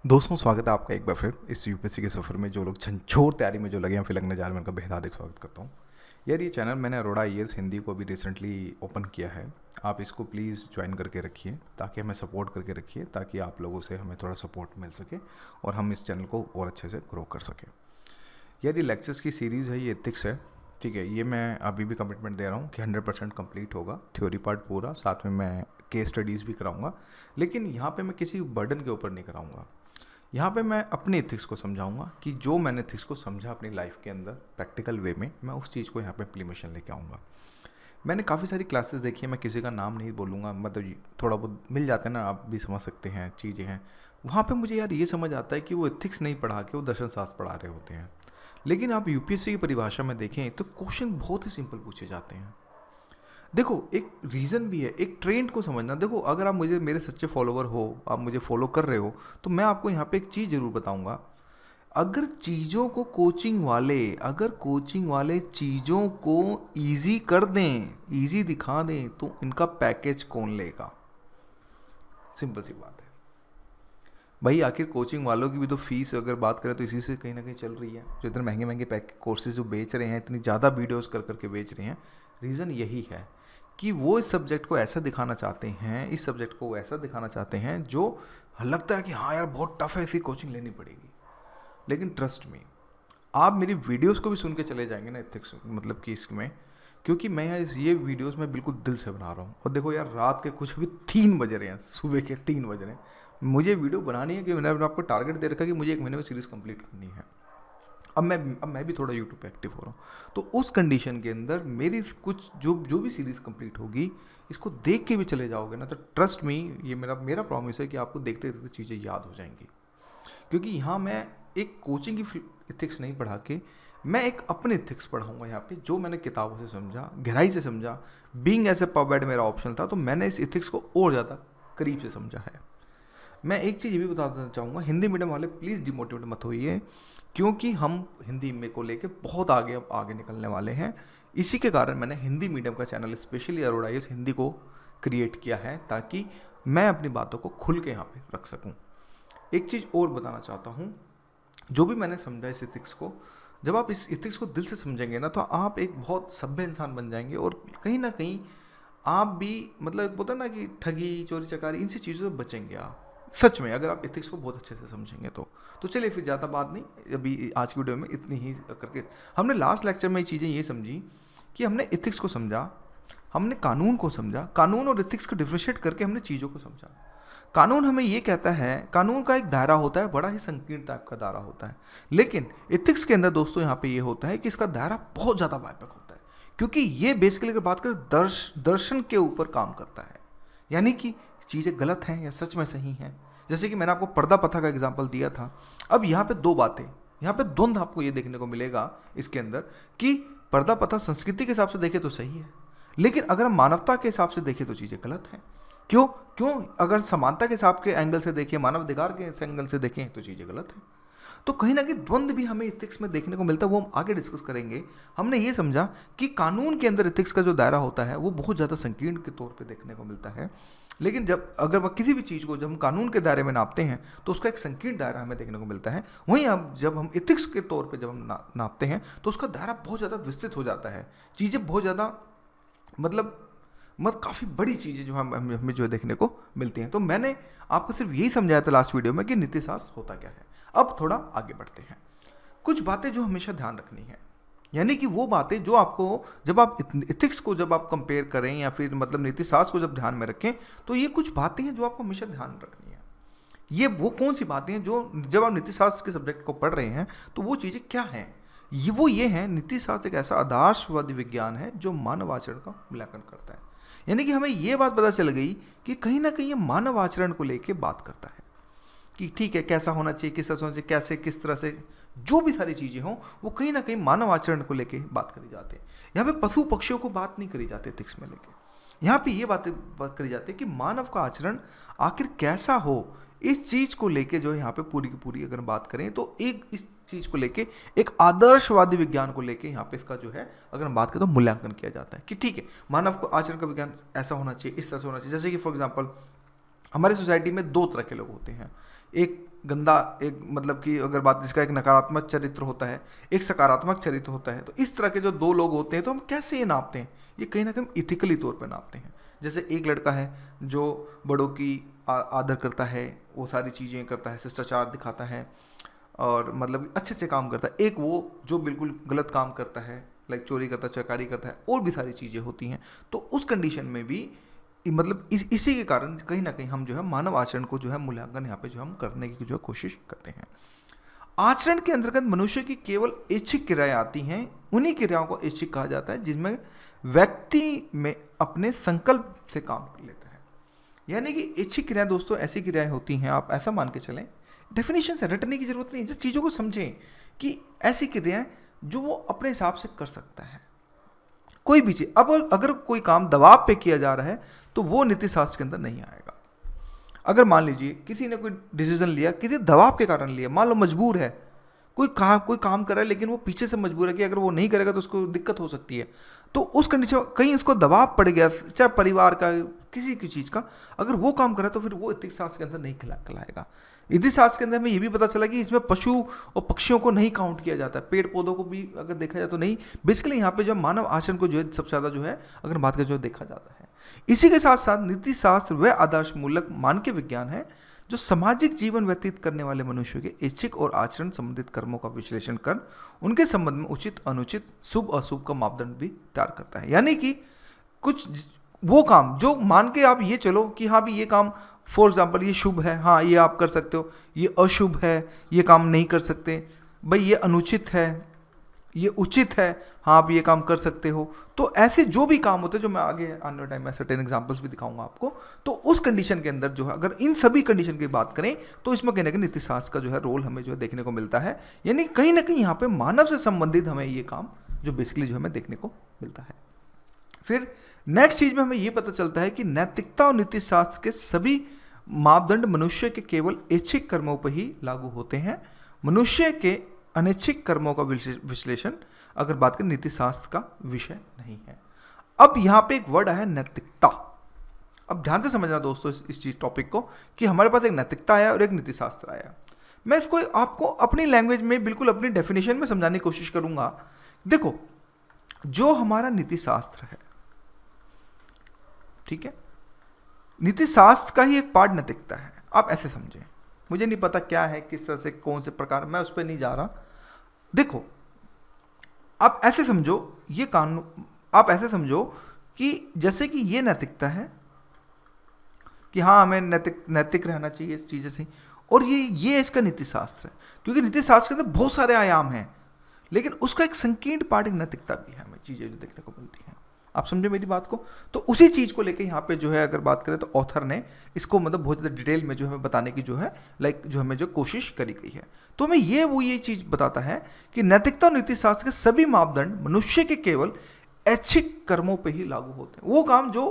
दोस्तों, स्वागत है आपका एक बार फिर इस यूपीएससी के सफ़र में। जो लोग झंझोर तैयारी में जो लगे हैं फिर लगने जा रहे हैं, मैं उनका बेहद हार्दिक स्वागत करता हूँ। यार, ये चैनल मैंने अरोड़ा आईएएस हिंदी को अभी रिसेंटली ओपन किया है। आप इसको प्लीज़ ज्वाइन करके रखिए, ताकि हमें सपोर्ट करके रखिए, ताकि आप लोगों से हमें थोड़ा सपोर्ट मिल सके और हम इस चैनल को और अच्छे से ग्रो कर सकें। यार, ये लेक्चर्स की सीरीज़ है, ये एथिक्स है, ठीक है। ये मैं अभी भी कमिटमेंट दे रहा हूँ कि 100% कंप्लीट होगा, थ्योरी पार्ट पूरा, साथ में मैं केस स्टडीज़ भी कराऊंगा। लेकिन यहाँ पे मैं किसी बर्डन के ऊपर नहीं कराऊंगा। यहाँ पे मैं अपने एथिक्स को समझाऊंगा कि जो मैंने एथिक्स को समझा अपनी लाइफ के अंदर प्रैक्टिकल वे में, मैं उस चीज़ को यहाँ पे इम्प्लीमेशन लेके आऊँगा। मैंने काफ़ी सारी क्लासेस देखी है, मैं किसी का नाम नहीं बोलूँगा, मतलब थोड़ा बहुत मिल जाता है ना, आप भी समझ सकते हैं चीज़ें हैं। वहाँ पे मुझे यार ये समझ आता है कि वो एथिक्स नहीं पढ़ा के वो दर्शन शास्त्र पढ़ा रहे होते हैं। लेकिन आप यूपीएससी की परिभाषा में देखें तो क्वेश्चन बहुत ही सिंपल पूछे जाते हैं। देखो, एक रीज़न भी है, एक ट्रेंड को समझना। देखो, अगर आप मुझे मेरे सच्चे फॉलोवर हो, आप मुझे फॉलो कर रहे हो, तो मैं आपको यहाँ पे एक चीज़ ज़रूर बताऊँगा। अगर चीज़ों को अगर कोचिंग वाले चीज़ों को ईजी कर दें, ईजी दिखा दें, तो इनका पैकेज कौन लेगा? सिंपल सी बात है भाई। आखिर कोचिंग वालों की भी तो फीस अगर बात करें तो इसी से कहीं ना कहीं चल रही है। जो इतने महंगे महंगे कोर्सेज जो बेच रहे हैं, इतनी ज़्यादा वीडियोस कर करके बेच रहे हैं, रीज़न यही है कि वो इस सब्जेक्ट को ऐसा दिखाना चाहते हैं, इस सब्जेक्ट को ऐसा दिखाना चाहते हैं जो लगता है कि हाँ यार बहुत टफ है, इसी कोचिंग लेनी पड़ेगी। लेकिन ट्रस्ट में, आप मेरी वीडियोस को भी सुन के चले जाएंगे ना एथिक्स मतलब कि इसमें, क्योंकि मैं यार ये वीडियोस मैं बिल्कुल दिल से बना रहा हूँ। और देखो यार, रात के कुछ भी 3 बज रहे हैं, सुबह के 3 बज रहे हैं, मुझे वीडियो बनानी है कि मैंने आपको टारगेट दे रखा कि मुझे 1 महीने में सीरीज़ कंप्लीट करनी है। अब मैं भी थोड़ा यूट्यूब पे एक्टिव हो रहा हूँ, तो उस कंडीशन के अंदर मेरी कुछ जो भी सीरीज़ कंप्लीट होगी, इसको देख के भी चले जाओगे ना, तो ट्रस्ट मी, ये मेरा प्रॉमिस है कि आपको देखते देखते चीज़ें याद हो जाएंगी। क्योंकि यहाँ मैं एक कोचिंग की इथिक्स नहीं पढ़ा के, मैं एक अपने इथिक्स पढ़ाऊँगा यहाँ पे, जो मैंने किताबों से समझा, गहराई से समझा। बीइंग एज ए पब मेरा ऑप्शन था, तो मैंने इस इथिक्स को और ज़्यादा करीब से समझा है। मैं एक चीज़ ये भी बता देना चाहूँगा, हिंदी मीडियम वाले प्लीज़ डिमोटिवेट मत होइए, क्योंकि हम हिंदी में को लेके बहुत आगे निकलने वाले हैं। इसी के कारण मैंने हिंदी मीडियम का channel specially Arora IAS Hindi को क्रिएट किया है, ताकि मैं अपनी बातों को खुल के यहाँ पे रख सकूँ। एक चीज़ और बताना चाहता हूँ, जो भी मैंने समझा इस इथिक्स को, जब आप इस इथिक्स को दिल से समझेंगे ना, तो आप एक बहुत सभ्य इंसान बन जाएंगे। और कहीं ना कहीं आप भी, मतलब बोलते हैं ना कि ठगी चोरी चकारी, इनसी चीज़ों से बचेंगे आप, सच में, अगर आप एथिक्स को बहुत अच्छे से समझेंगे तो चलिए फिर ज़्यादा बात नहीं, अभी आज की वीडियो में इतनी ही करके हमने लास्ट लेक्चर में ये चीज़ें ये समझी कि हमने एथिक्स को समझा, हमने कानून को समझा, कानून और एथिक्स को डिफ्रेंशिएट करके हमने चीज़ों को समझा। कानून हमें ये कहता है, कानून का एक दायरा होता है, बड़ा ही संकीर्ण टाइप का दायरा होता है। लेकिन एथिक्स के अंदर दोस्तों यहाँ पे ये होता है कि इसका दायरा बहुत ज़्यादा व्यापक होता है, क्योंकि ये बेसिकली अगर बात करें दर्शन के ऊपर काम करता है। यानी कि चीज़ें गलत हैं या सच में सही हैं। जैसे कि मैंने आपको पर्दा प्रथा का एग्जाम्पल दिया था। अब यहाँ पे दो बातें, यहाँ पे द्वंद्व आपको ये देखने को मिलेगा इसके अंदर, कि पर्दा प्रथा संस्कृति के हिसाब से देखें तो सही है, लेकिन अगर हम मानवता के हिसाब से देखें तो चीज़ें गलत हैं। क्यों क्यों अगर समानता के हिसाब के एंगल से देखें, मानव अधिकार के एंगल से देखें, तो चीज़ें गलत हैं। तो कहीं ना कहीं द्वंद्व भी हमें एथिक्स में देखने को मिलता है, वो हम आगे डिस्कस करेंगे। हमने ये समझा कि कानून के अंदर एथिक्स का जो दायरा होता है वो बहुत ज़्यादा संकीर्ण के तौर पे देखने को मिलता है। लेकिन अगर वह किसी भी चीज़ को जब हम कानून के दायरे में नापते हैं, तो उसका एक संकीर्ण दायरा हमें देखने को मिलता है। वहीं जब हम एथिक्स के तौर पर जब हम नापते हैं, तो उसका दायरा बहुत ज़्यादा विस्तृत हो जाता है। चीज़ें बहुत ज़्यादा, मतलब काफ़ी बड़ी चीज़ें जो हमें जो देखने को मिलती हैं। तो मैंने आपको सिर्फ यही समझाया था लास्ट वीडियो में कि नीतिशास्त्र होता क्या है। अब थोड़ा आगे बढ़ते हैं। कुछ बातें जो हमेशा ध्यान रखनी है, यानी कि वो बातें जो आपको, जब आप एथिक्स को जब आप कंपेयर करें या फिर मतलब नीतिशास्त्र को जब ध्यान में रखें, तो ये कुछ बातें हैं जो आपको हमेशा ध्यान रखनी है। ये वो कौन सी बातें हैं जो जब आप नीतिशास्त्र के सब्जेक्ट को पढ़ रहे हैं, तो वो चीज़ें क्या हैं? ये है, नीतिशास्त्र एक ऐसा आदर्शवादी विज्ञान है जो मानव आचरण का मूल्यांकन करता है। यानी कि हमें ये बात पता चल गई कि कहीं ना कहीं ये मानव आचरण को लेके बात करता है कि ठीक है, कैसा होना चाहिए, किस तरह से होना चाहिए, कैसे किस तरह से, जो भी सारी चीज़ें हों, वो कहीं ना कहीं मानव आचरण को लेके बात करी जाती है। यहाँ पे पशु पक्षियों को बात नहीं करी जाती एथिक्स में लेके। यहाँ पे ये बात करी जाती है कि मानव का आचरण आखिर कैसा हो, इस चीज़ को लेके जो यहाँ पे पूरी की पूरी अगर बात करें, तो एक इस चीज़ को लेके, एक आदर्शवादी विज्ञान को लेके यहाँ पे इसका जो है अगर हम बात करें तो मूल्यांकन किया जाता है कि ठीक है, मानव को आचरण का विज्ञान ऐसा होना चाहिए, इस तरह से होना चाहिए। जैसे कि फॉर एग्जाम्पल, हमारी सोसाइटी में 2 तरह के लोग होते हैं। एक गंदा, एक मतलब कि अगर बात जिसका एक नकारात्मक चरित्र होता है, एक सकारात्मक चरित्र होता है, तो इस तरह के जो दो लोग होते हैं तो हम कैसे ये नापते हैं? ये कहीं ना कहीं इथिकली तौर पर नापते हैं। जैसे एक लड़का है जो बड़ों की आदर करता है, वो सारी चीज़ें करता है, शिष्टाचार दिखाता है और मतलब अच्छे अच्छे काम करता है। एक वो जो बिल्कुल गलत काम करता है, लाइक चोरी करता है, चकारी करता है, और भी सारी चीज़ें होती हैं। तो उस कंडीशन में भी मतलब इसी के कारण कहीं ना कहीं हम जो है मानव आचरण को जो है मूल्यांकन यहाँ पे जो हम करने की जो है कोशिश करते हैं। आचरण के अंतर्गत मनुष्य की केवल ऐच्छिक क्रियाएं आती हैं। उन्हीं क्रियाओं को ऐच्छिक कहा जाता है जिसमें व्यक्ति में अपने संकल्प से काम कर लेता है। यानी कि ऐच्छिक क्रियाएं दोस्तों ऐसी क्रियाएं होती हैं, आप ऐसा मान के चलें, डेफिनेशन से रटने की जरूरत नहीं है, जिस चीज़ों को समझें कि ऐसी क्रियाएं जो वो अपने हिसाब से कर सकता है, कोई भी चीज़। अब अगर कोई काम दबाव पे किया जा रहा है तो वो नीति शास्त्र के अंदर नहीं आएगा। अगर मान लीजिए किसी ने कोई डिसीजन लिया, किसी दबाव के कारण लिया, मान लो मजबूर है, कोई काम कर रहा है लेकिन वो पीछे से मजबूर है कि अगर वो नहीं करेगा तो उसको दिक्कत हो सकती है, तो उस कंडीशन कहीं उसको दबाव पड़ गया, चाहे परिवार का, किसी की चीज़ का, अगर वो काम करे तो फिर वो नैतिक शास्त्र के अंदर नहीं कहलाएगा। नैतिक शास्त्र के अंदर हमें ये भी पता चला कि इसमें पशु और पक्षियों को नहीं काउंट किया जाता है, पेड़ पौधों को भी अगर देखा जाए तो नहीं। बेसिकली यहाँ पे जो मानव आचरण को जो है सबसे ज़्यादा जो है अगर बात करें जो देखा जाता है। इसी के साथ साथ नीति शास्त्र वह आदर्श मूलक मानवीय विज्ञान है जो सामाजिक जीवन व्यतीत करने वाले मनुष्यों के ऐच्छिक और आचरण संबंधित कर्मों का विश्लेषण कर उनके संबंध में उचित अनुचित शुभ अशुभ का मापदंड भी तैयार करता है। यानी कि कुछ वो काम जो मान के आप ये चलो कि हाँ भी ये काम फॉर एग्जाम्पल ये शुभ है, हाँ ये आप कर सकते हो, ये अशुभ है, ये काम नहीं कर सकते, भाई ये अनुचित है, ये उचित है, हाँ आप ये काम कर सकते हो। तो ऐसे जो भी काम होते हैं, जो मैं आगे आने वाले टाइम में सर्टेन एग्जांपल्स भी दिखाऊंगा आपको, तो उस कंडीशन के अंदर जो है अगर इन सभी कंडीशन की बात करें तो इसमें कहीं ना कहीं नीति शास्त्र का जो है रोल हमें जो है देखने को मिलता है। यानी कहीं ना कहीं यहाँ पे मानव से संबंधित हमें ये काम जो बेसिकली जो हमें देखने को मिलता है। फिर नेक्स्ट चीज में हमें ये पता चलता है कि नैतिकता और नीति शास्त्र के सभी मापदंड मनुष्य के केवल ऐच्छिक कर्मों पर ही लागू होते हैं। मनुष्य के अनैच्छिक कर्मों का विश्लेषण अगर बात करें नीति शास्त्र का विषय नहीं है। अब यहाँ पे एक वर्ड है नैतिकता। अब ध्यान से समझना दोस्तों इस चीज टॉपिक को कि हमारे पास एक नैतिकता आया और एक नीति शास्त्र आया। मैं इसको आपको अपनी लैंग्वेज में बिल्कुल अपनी डेफिनेशन में समझाने की कोशिश करूंगा। देखो, जो हमारा नीति शास्त्र है, ठीक है, नीति शास्त्र का ही एक पार्ट नैतिकता है। आप ऐसे समझें, मुझे नहीं पता क्या है, किस तरह से, कौन से प्रकार, मैं उस पर नहीं जा रहा। देखो, आप ऐसे समझो ये कानून, आप ऐसे समझो कि जैसे कि ये नैतिकता है कि हाँ हमें नैतिक रहना चाहिए इस चीज़ें से, और ये इसका नीति शास्त्र है। क्योंकि नीति शास्त्र के अंदर बहुत सारे आयाम हैं, लेकिन उसका एक संकीर्ण पार्ट एक नैतिकता भी है, हमें चीज़ें जो देखने को मिलती हैं। आप समझे मेरी बात को? तो उसी चीज़ को लेके यहाँ पे जो है अगर बात करें तो ऑथर ने इसको मतलब बहुत ज़्यादा डिटेल में जो हमें बताने की जो है जो हमें जो कोशिश करी गई है। तो हमें ये चीज़ बताता है कि नैतिकता और नीति शास्त्र के सभी मापदंड मनुष्य के केवल ऐच्छिक कर्मों पर ही लागू होते हैं। वो काम जो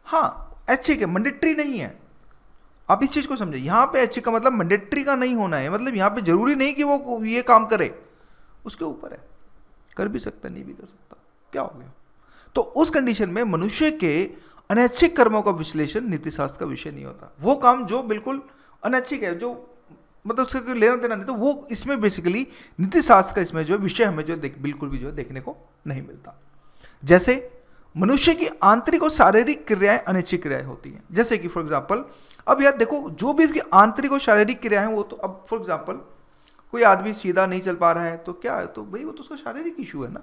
हाँ ऐच्छिक है, मैंडेटरी नहीं है। आप इस चीज़ को समझे, यहाँ पे ऐच्छिक का मतलब मैंडेटरी का नहीं होना है, मतलब यहाँ पे जरूरी नहीं कि वो ये काम करे, उसके ऊपर है, कर भी सकता नहीं भी कर सकता, क्या हो गया। तो उस कंडीशन में मनुष्य के अनैच्छिक कर्मों का विश्लेषण नीति शास्त्र का विषय नहीं होता। वो काम जो बिल्कुल अनैच्छिक है, जो मतलब उसका कोई लेना देना नहीं, तो वो इसमें बेसिकली नीति शास्त्र का इसमें जो विषय हमें जो बिल्कुल भी जो देखने को नहीं मिलता। जैसे मनुष्य की आंतरिक और शारीरिक क्रियाएं अनैच्छिक क्रियाएं होती हैं। जैसे कि फॉर एग्जाम्पल, अब यार देखो, जो भी इसकी आंतरिक और शारीरिक क्रियाएं वो तो, अब फॉर एग्जाम्पल कोई आदमी सीधा नहीं चल पा रहा है तो क्या है, तो भाई वो तो उसका शारीरिक इशू है ना।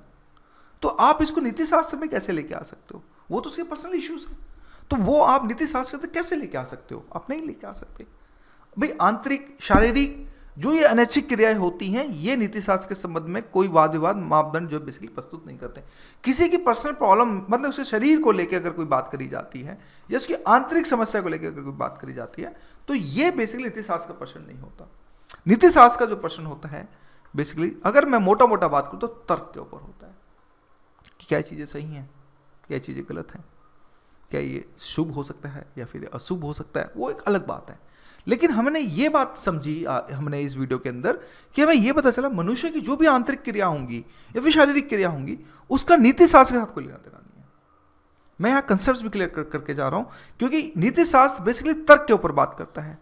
तो आप इसको नीति शास्त्र में कैसे लेके आ सकते हो? वो तो उसके पर्सनल इश्यूज है, तो वो आप नीति शास्त्र तक कैसे लेके आ सकते हो? आप नहीं लेके आ सकते भाई। आंतरिक शारीरिक जो ये अनैच्छिक क्रियाएं होती हैं, ये नीति शास्त्र के संबंध में कोई वाद विवाद मापदंड जो बेसिकली प्रस्तुत नहीं करते। किसी की पर्सनल प्रॉब्लम मतलब उसके शरीर को लेकर अगर कोई बात करी जाती है या उसकी आंतरिक समस्या को लेकर अगर कोई बात करी जाती है, तो ये बेसिकली नीति शास्त्र का प्रश्न नहीं होता। नीति शास्त्र का जो प्रश्न होता है बेसिकली, अगर मैं मोटा मोटा बात करूँ तो तर्क के ऊपर होता है कि क्या चीज़ें सही हैं, क्या चीज़ें गलत हैं, क्या ये शुभ हो सकता है या फिर अशुभ हो सकता है, वो एक अलग बात है। लेकिन हमने ये बात समझी हमने इस वीडियो के अंदर कि हमें ये पता चला मनुष्य की जो भी आंतरिक क्रिया होंगी या फिर शारीरिक क्रिया होंगी, उसका नीति शास्त्र के साथ कोई लेना देना नहीं है। मैं यहाँ कंसेप्ट भी क्लियर करके जा रहा हूँ, क्योंकि नीति शास्त्र बेसिकली तर्क के ऊपर बात करता है।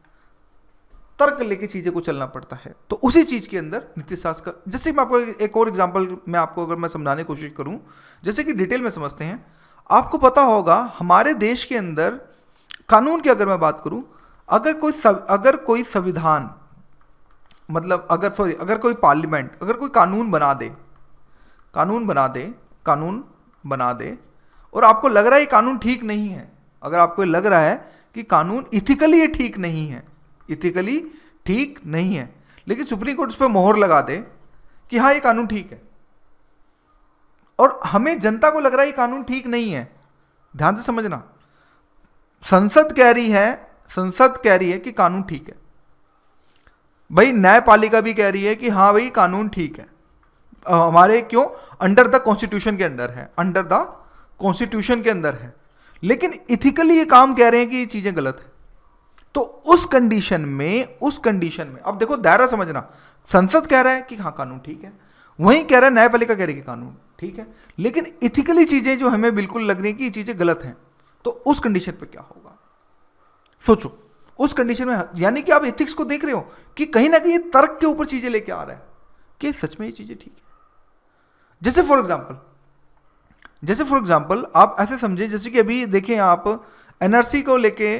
तर्क लेके चीज़ें को चलना पड़ता है। तो उसी चीज़ के अंदर नीति शास्त्र का, जैसे मैं आपको एक और एग्जांपल मैं आपको अगर मैं समझाने की कोशिश करूं, जैसे कि डिटेल में समझते हैं, आपको पता होगा हमारे देश के अंदर कानून की अगर मैं बात करूं, अगर कोई संविधान, मतलब अगर कोई पार्लियामेंट अगर कोई कानून बना दे और आपको लग रहा है ये कानून ठीक नहीं है, अगर आपको लग रहा है कि कानून इथिकली ये ठीक नहीं है, लेकिन सुप्रीम कोर्ट उस पर मोहर लगा दे कि हाँ ये कानून ठीक है, और हमें जनता को लग रहा है ये कानून ठीक नहीं है, ध्यान से समझना, संसद कह रही है कि कानून ठीक है, भाई न्यायपालिका भी कह रही है कि हाँ भाई कानून ठीक है, हमारे क्यों अंडर द कॉन्स्टिट्यूशन के अंदर है, लेकिन इथिकली ये काम कह रहे हैं कि ये चीजें गलत है। तो उस कंडीशन में अब देखो दायरा समझना, संसद कह रहा है कि हाँ कानून ठीक है, वहीं कह रहा है न्यायपालिका कह रही है कि कानून ठीक है, लेकिन इथिकली चीजें जो हमें बिल्कुल लग रही है कि ये चीजें गलत हैं, तो उस कंडीशन पे क्या होगा सोचो। उस कंडीशन में यानी कि आप एथिक्स को देख रहे हो कि कहीं ना कहीं तर्क के ऊपर चीजें लेके आ रहा है कि सच में ये चीजें ठीक है। जैसे फॉर एग्जाम्पल आप ऐसे समझे, जैसे कि अभी देखें आप एनआरसी को लेके,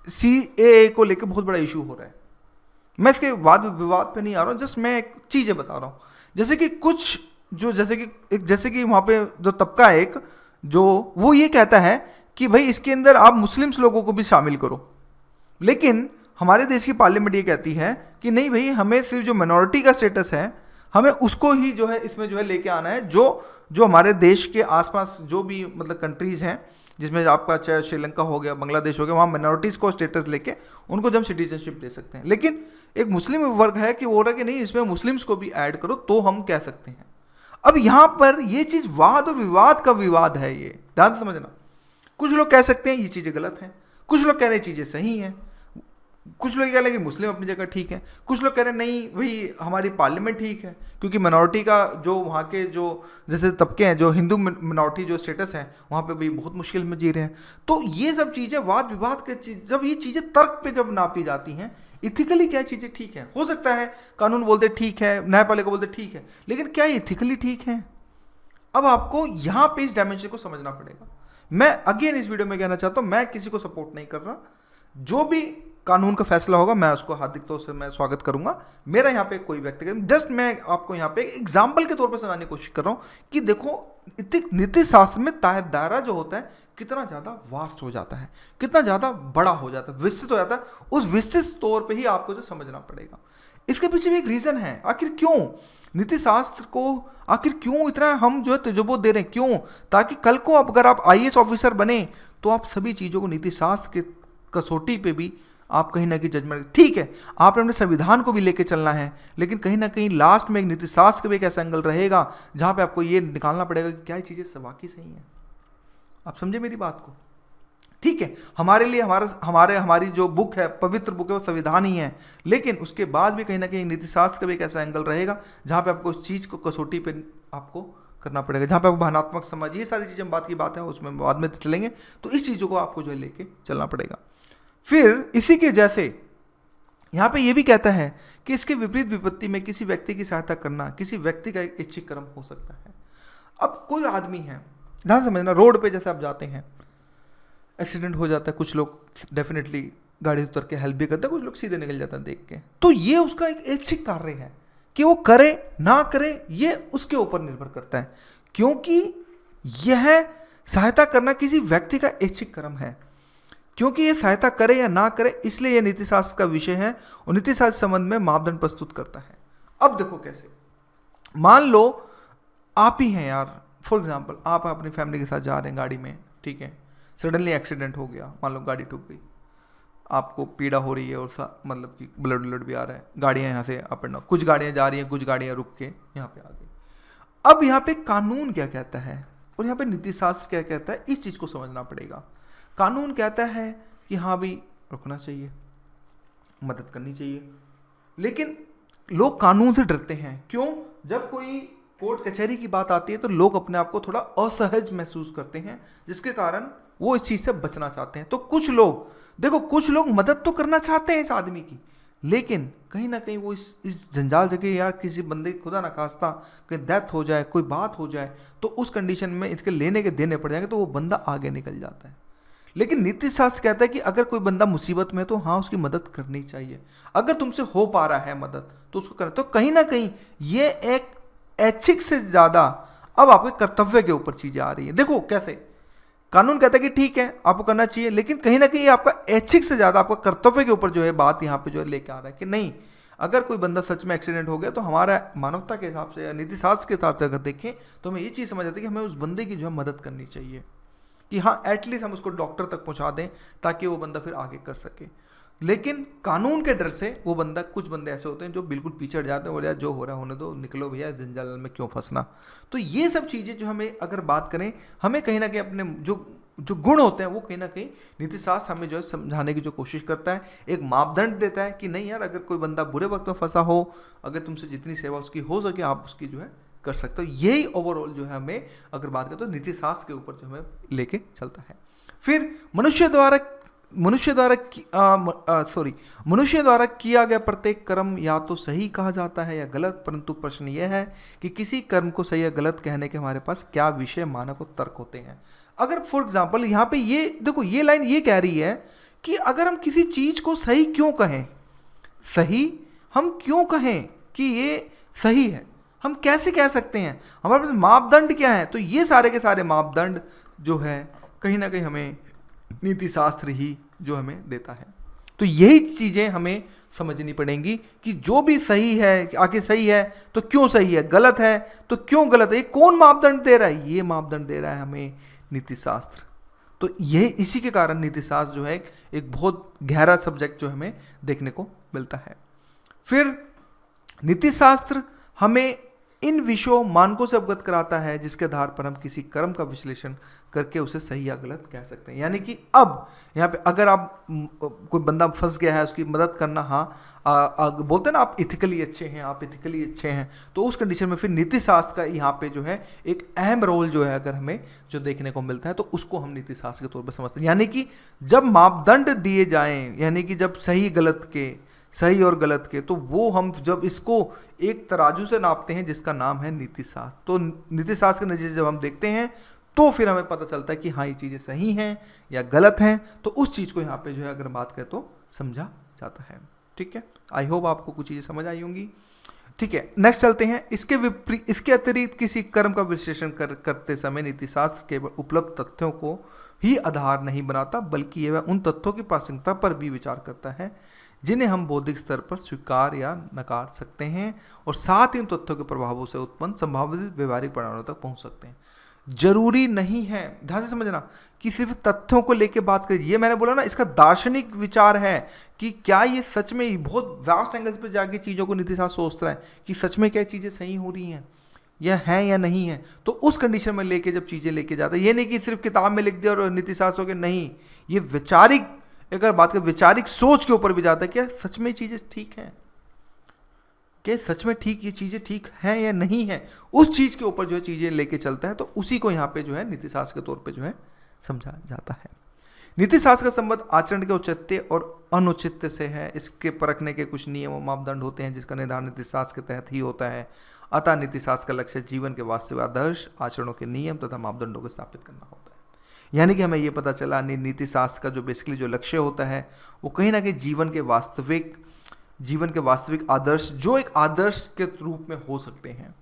सीएए को लेके बहुत बड़ा इशू हो रहा है। मैं इसके वाद विवाद पे नहीं आ रहा हूँ, जस्ट मैं एक चीजें बता रहा हूँ। जैसे कि कुछ जो जैसे कि वहां पे जो तबका एक जो वो ये कहता है कि भाई इसके अंदर आप मुस्लिम्स लोगों को भी शामिल करो, लेकिन हमारे देश की पार्लियामेंट ये कहती है कि नहीं भाई, हमें सिर्फ जो मिनॉरिटी का स्टेटस है हमें उसको ही जो है इसमें जो है लेके आना है, जो हमारे देश के आसपास जो भी मतलब कंट्रीज हैं, जिसमें आपका चाहे श्रीलंका हो गया, बांग्लादेश हो गया, वहाँ मिनॉरिटीज़ को स्टेटस लेके उनको जब सिटीजनशिप दे सकते हैं। लेकिन एक मुस्लिम वर्ग है कि वो रहा कि नहीं इसमें मुस्लिम्स को भी ऐड करो तो हम कह सकते हैं। अब यहाँ पर ये चीज़ वाद और विवाद का विवाद है, ये ध्यान से समझना। कुछ लोग कह सकते हैं ये चीज़ें गलत हैं, कुछ लोग कह रहे हैं चीज़ें सही हैं, कुछ लोग कह रहे हैं कि मुस्लिम अपनी जगह ठीक है, कुछ लोग कह रहे हैं नहीं भाई हमारी पार्लियामेंट ठीक है, क्योंकि मिनॉरिटी का जो वहाँ के जो जैसे तबके हैं, जो हिंदू मिनॉरिटी जो स्टेटस है वहाँ पे भी बहुत मुश्किल में जी रहे हैं। तो ये सब चीज़ें वाद विवाद के जब ये चीज़ें तर्क पे जब नापी जाती हैं, इथिकली क्या चीज़ें ठीक है, हो सकता है कानून बोलते ठीक है, न्यायपालिका बोलते ठीक है, लेकिन क्या ये इथिकली ठीक है? अब आपको यहाँ पे इस डायमेंशन को समझना पड़ेगा। मैं अगेन इस वीडियो में कहना चाहता हूँ, मैं किसी को सपोर्ट नहीं कर रहा, जो भी कानून का फैसला होगा मैं उसको हार्दिक तौर से मैं स्वागत करूंगा। मेरा यहाँ पे कोई व्यक्तिगत, जस्ट मैं आपको यहाँ पे एग्जाम्पल के तौर पर समझाने की कोशिश कर रहा हूँ कि देखो नीति शास्त्र में दायरा जो होता है कितना ज़्यादा वास्ट हो जाता है, कितना ज़्यादा बड़ा हो जाता है, विस्तृत हो जाता है। उस विस्तृत तौर पर ही आपको जो समझना पड़ेगा। इसके पीछे भी एक रीज़न है, आखिर क्यों नीति शास्त्र को आखिर क्यों इतना हम जो है तजुर्बा दे रहे हैं, क्यों? ताकि कल को अगर आप आईएएस ऑफिसर बने तो आप सभी चीज़ों को नीति शास्त्र के कसौटी पे भी आप कहीं ना कहीं जजमेंट, ठीक है आपने अपने संविधान को भी लेके चलना है, लेकिन कहीं ना कहीं लास्ट में एक नीति शास्त्र का भी एक ऐसा एंगल रहेगा जहां पे आपको ये निकालना पड़ेगा कि क्या चीज़ें वाकई सही हैं। आप समझे मेरी बात को? ठीक है, हमारे लिए हमारी जो बुक है, पवित्र बुक है, वो संविधान ही है, लेकिन उसके बाद भी कहीं ना कहीं नीति शास्त्र का भी एक ऐसा एंगल रहेगा जहाँ पे आपको उस चीज़ को कसौटी पे आपको करना पड़ेगा, जहाँ पे आपको भावनात्मक समझ, ये सारी चीज़ें बात की बात है, उसमें बाद में चलेंगे। तो इस चीज़ों को आपको जो है लेके चलना पड़ेगा। फिर इसी के जैसे यहाँ पे ये भी कहता है कि इसके विपरीत विपत्ति में किसी व्यक्ति की सहायता करना किसी व्यक्ति का एक इच्छिक कर्म हो सकता है। अब कोई आदमी है, ध्यान समझना, रोड पे जैसे आप जाते हैं, एक्सीडेंट हो जाता है, कुछ लोग डेफिनेटली गाड़ी उतर के हेल्प भी करते हैं, कुछ लोग सीधे निकल जाते हैं देख के, तो ये उसका एक ऐच्छिक कार्य है कि वो करे ना करे, ये उसके ऊपर निर्भर करता है, क्योंकि यह सहायता करना किसी व्यक्ति का ऐच्छिक कर्म है। क्योंकि ये सहायता करे या ना करे, इसलिए यह नीति शास्त्र का विषय है और नीति शास्त्र संबंध में मापदंड प्रस्तुत करता है। अब देखो कैसे, मान लो आप ही हैं यार, फॉर एग्जाम्पल आप अपनी फैमिली के साथ जा रहे हैं गाड़ी में, ठीक है, सडनली एक्सीडेंट हो गया, मान लो गाड़ी ठुक गई, आपको पीड़ा हो रही है और मतलब कि ब्लड भी आ रहा है, गाड़ियाँ यहाँ से अप एंड डाउन, कुछ गाड़ियाँ जा रही हैं, कुछ गाड़ियाँ रुक के यहाँ पे आ गई। अब यहाँ पे कानून क्या कहता है और यहाँ पे नीति शास्त्र क्या कहता है, इस चीज़ को समझना पड़ेगा। कानून कहता है कि हाँ भाई रुकना चाहिए, मदद करनी चाहिए, लेकिन लोग कानून से डरते हैं। क्यों? जब कोई कोर्ट कचहरी की बात आती है तो लोग अपने आप को थोड़ा असहज महसूस करते हैं, जिसके कारण वो इस चीज़ से बचना चाहते हैं। तो कुछ लोग देखो, कुछ लोग मदद तो करना चाहते हैं इस आदमी की, लेकिन कहीं ना कहीं वो इस जंजाल जगह, यार किसी बंदे की खुदा ना खास्ता कहीं डेथ हो जाए, कोई बात हो जाए, तो उस कंडीशन में इसके लेने के देने पड़ जाएंगे, तो वो बंदा आगे निकल जाता है। लेकिन नीति शास्त्र कहता है कि अगर कोई बंदा मुसीबत में है तो हाँ उसकी मदद करनी चाहिए, अगर तुमसे हो पा रहा है मदद तो उसको करना। तो कहीं ना कहीं ये एक ऐच्छिक से ज़्यादा अब आपके कर्तव्य के ऊपर चीज़ें आ रही है। देखो कैसे कानून कहता है कि ठीक है आपको करना चाहिए, लेकिन कहीं ना कहीं आपका ऐच्छिक से ज़्यादा आपका कर्तव्य के ऊपर जो है बात यहाँ पे जो है लेके आ रहा है कि नहीं, अगर कोई बंदा सच में एक्सीडेंट हो गया तो हमारा मानवता के हिसाब से या नीति शास्त्र के हिसाब से अगर देखें तो हमें ये चीज़ समझ आती है कि हमें उस बंदे की जो है मदद करनी चाहिए, कि हाँ एटलीस्ट हम उसको डॉक्टर तक पहुँचा दें ताकि वो बंदा फिर आगे कर सके। लेकिन कानून के डर से वो बंदा, कुछ बंदे ऐसे होते हैं जो बिल्कुल पीछे हट जाते हैं, बोले यार जो हो रहा है होने दो, निकलो भैया जंजाल में क्यों फंसना। तो ये सब चीज़ें जो हमें अगर बात करें, हमें कहीं ना कहीं अपने जो जो गुण होते हैं वो कहीं ना कहीं नीति शास्त्र हमें जो है समझाने की जो कोशिश करता है, एक मापदंड देता है कि नहीं यार अगर कोई बंदा बुरे वक्त में फंसा हो, अगर तुमसे जितनी सेवा उसकी हो सके आप उसकी जो है कर सकते हो। यही ओवरऑल जो है हमें अगर बात करें तो नीति शास्त्र के ऊपर जो हमें लेके चलता है। फिर मनुष्य द्वारा किया गया प्रत्येक कर्म या तो सही कहा जाता है या गलत, परंतु प्रश्न यह है कि किसी कर्म को सही या गलत कहने के हमारे पास क्या विषय, मानक और तर्क होते हैं। अगर फॉर एग्जाम्पल यहाँ पे ये देखो, ये लाइन ये कह रही है कि अगर हम किसी चीज को सही क्यों कहें, सही हम क्यों कहें कि ये सही है, हम कैसे कह सकते हैं, हमारे पास मापदंड क्या है। तो ये सारे के सारे मापदंड जो है कहीं ना कहीं हमें नीति शास्त्र ही जो हमें देता है। तो यही चीज़ें हमें समझनी पड़ेंगी कि जो भी सही है, आगे सही है तो क्यों सही है, गलत है तो क्यों गलत है, ये कौन मापदंड दे रहा है, ये मापदंड दे रहा है हमें नीति शास्त्र। तो ये इसी के कारण नीति शास्त्र जो है एक बहुत गहरा सब्जेक्ट जो हमें देखने को मिलता है। फिर नीति शास्त्र हमें इन विषयों मानकों से अवगत कराता है जिसके आधार पर हम किसी कर्म का विश्लेषण करके उसे सही या गलत कह सकते हैं। यानी कि अब यहाँ पे अगर आप कोई बंदा फंस गया है उसकी मदद करना, हाँ बोलते हैं ना आप इथिकली अच्छे हैं, आप इथिकली अच्छे हैं, तो उस कंडीशन में फिर नीति शास्त्र का यहाँ पे जो है एक अहम रोल जो है अगर हमें जो देखने को मिलता है तो उसको हम नीति शास्त्र के तौर पर समझते हैं। यानी कि जब मापदंड दिए जाएं, यानी कि जब सही और गलत के, तो वो हम जब इसको एक तराजू से नापते हैं जिसका नाम है नीति शास्त्र, तो नीति शास्त्र के नतीजे जब हम देखते हैं तो फिर हमें पता चलता है कि हाँ ये चीज़ें सही हैं या गलत हैं, तो उस चीज़ को यहाँ पे जो है अगर बात करें तो समझा जाता है। ठीक है, आई होप आपको कुछ चीज़ें समझ आई होंगी। ठीक है, नेक्स्ट चलते हैं। इसके अतिरिक्त किसी कर्म का विश्लेषण करते समय नीति शास्त्र केवल उपलब्ध तथ्यों को ही आधार नहीं बनाता, बल्कि यह उन तथ्यों की प्रासंगिकता पर भी विचार करता है जिन्हें हम बौद्धिक स्तर पर स्वीकार या नकार सकते हैं, और साथ ही उन तथ्यों के प्रभावों से उत्पन्न संभावित व्यवहारिक परिणामों तक पहुंच सकते हैं। जरूरी नहीं है, ध्यान से समझना, कि सिर्फ तथ्यों को लेके बात करें। ये मैंने बोला ना, इसका दार्शनिक विचार है कि क्या ये सच में ही बहुत वास्ट एंगल्स पे जाके चीज़ों को नीति शास्त्र सोचता है कि सच में क्या चीज़ें सही हो रही हैं या हैं या नहीं है। तो उस कंडीशन में लेके जब चीज़ें लेके जाता है, ये नहीं कि सिर्फ किताब में लिख दिया और नीति शास्त्र हो गया, नहीं, ये वैचारिक, अगर बात करें वैचारिक सोच के ऊपर भी जाता है, क्या सच में चीज़ें ठीक हैं, क्या सच में ठीक ये चीज़ें ठीक हैं या नहीं है, उस चीज़ के ऊपर जो है चीज़ें लेके चलता है। तो उसी को यहाँ पे जो है नीति शास्त्र के तौर पे जो है समझा जाता है। नीति शास्त्र का संबंध आचरण के औचित्य और अनुचित्य से है। इसके परखने के कुछ नियम और मापदंड होते हैं जिसका निर्धारण नीति शास्त्र के तहत ही होता है। अतः नीति शास्त्र का लक्ष्य जीवन के वास्तविक आदर्श, आचरणों के नियम तथा मापदंडों को स्थापित करना होता है। यानी कि हमें ये पता चला नीति शास्त्र का जो बेसिकली जो लक्ष्य होता है वो कहीं ना कहीं जीवन के वास्तविक आदर्श, जो एक आदर्श के रूप में हो सकते हैं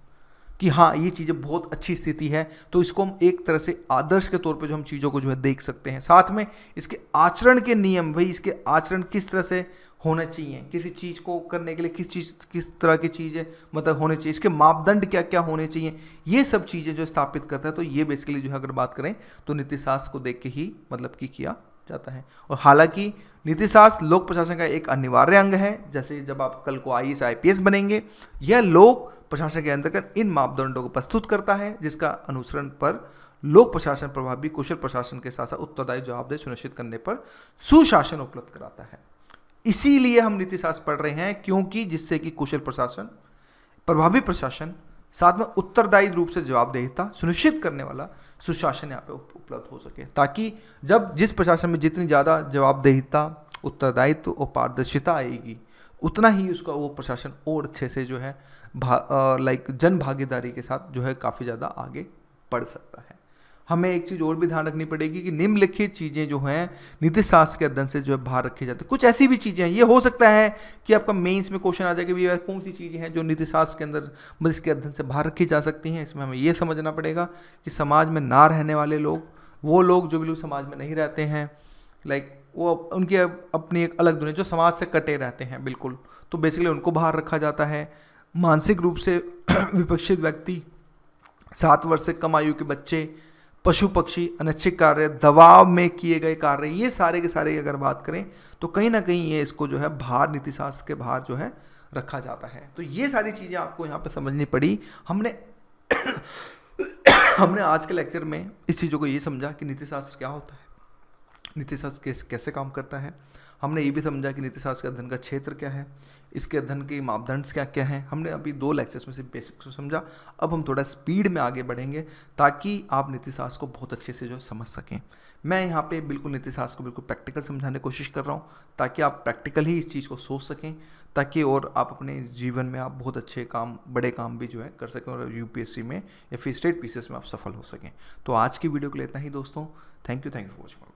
कि हाँ ये चीज़ें बहुत अच्छी स्थिति है, तो इसको हम एक तरह से आदर्श के तौर पे जो हम चीज़ों को जो है देख सकते हैं। साथ में इसके आचरण के नियम, भाई इसके आचरण किस तरह से होना चाहिए, किसी चीज़ को करने के लिए किस तरह की चीज़ें मतलब होनी चाहिए, इसके मापदंड क्या क्या होने चाहिए, ये सब चीज़ें जो स्थापित करता है। तो ये बेसिकली जो है अगर बात करें तो नीति शास्त्र को देख के ही मतलब कि किया जाता है। और हालांकि नीति शास्त्र लोक प्रशासन का एक अनिवार्य अंग है। जैसे जब आप कल को IAS IPS बनेंगे, यह लोक प्रशासन के अंतर्गत इन मापदंडों को प्रस्तुत करता है जिसका अनुसरण पर लोक प्रशासन प्रभावी कुशल प्रशासन के साथ साथ उत्तरदायी जवाबदेही सुनिश्चित करने पर सुशासन उपलब्ध कराता है। इसीलिए हम नीति शास्त्र पढ़ रहे हैं, क्योंकि जिससे कि कुशल प्रशासन, प्रभावी प्रशासन, साथ में उत्तरदायी रूप से जवाबदेहिता सुनिश्चित करने वाला सुशासन यहाँ पे उपलब्ध हो सके, ताकि जब जिस प्रशासन में जितनी ज़्यादा जवाबदेहिता, उत्तरदायित्व और पारदर्शिता आएगी उतना ही उसका वो प्रशासन और अच्छे से जो है जन भागीदारी के साथ जो है काफ़ी ज़्यादा आगे बढ़ सकता है। हमें एक चीज़ और भी ध्यान रखनी पड़ेगी कि निम्नलिखित चीज़ें जो हैं नीति शास्त्र के अध्ययन से जो है बाहर रखी जाती है। कुछ ऐसी भी चीज़ें हैं, ये हो सकता है कि आपका मेंस में क्वेश्चन आ जाए कि भैया कौन सी चीज़ें हैं जो नीति शास्त्र के अंदर मतलब इसके अध्ययन से बाहर रखी जा सकती हैं। इसमें हमें ये समझना पड़ेगा कि समाज में ना रहने वाले लोग, वो लोग जो बिल्कुल समाज में नहीं रहते हैं, वो उनकी अपनी एक अलग दुनिया, जो समाज से कटे रहते हैं बिल्कुल, तो बेसिकली उनको बाहर रखा जाता है। मानसिक रूप से विपक्षित व्यक्ति, 7 वर्ष से कम आयु के बच्चे, पशु पक्षी, अनैच्छिक कार्य, दबाव में किए गए कार्य, ये सारे के सारे अगर बात करें तो कहीं ना कहीं ये इसको जो है बाहर नीति शास्त्र के बाहर जो है रखा जाता है। तो ये सारी चीज़ें आपको यहाँ पे समझनी पड़ी। हमने हमने आज के लेक्चर में इस चीज़ों को ये समझा कि नीति शास्त्र क्या होता है, नीति शास्त्र कैसे काम करता है। हमने ये भी समझा कि नीति शास्त्र के अध्ययन का क्षेत्र क्या है, इसके अध्ययन के मापदंड क्या क्या हैं। हमने अभी 2 लेक्चर्स में से बेसिक को समझा। अब हम थोड़ा स्पीड में आगे बढ़ेंगे ताकि आप नीति शास्त्र को बहुत अच्छे से जो समझ सकें। मैं यहाँ पे बिल्कुल नीति शास्त्र को बिल्कुल प्रैक्टिकल समझाने की कोशिश कर रहा हूँ ताकि आप प्रैक्टिकल ही इस चीज़ को सोच सकें, ताकि और आप अपने जीवन में आप बहुत अच्छे काम, बड़े काम भी जो है कर सकें और यूपीएससी में या फिर स्टेट पीसीएस में आप सफल हो सकें। तो आज की वीडियो के लिए इतना ही दोस्तों। Thank you for watching.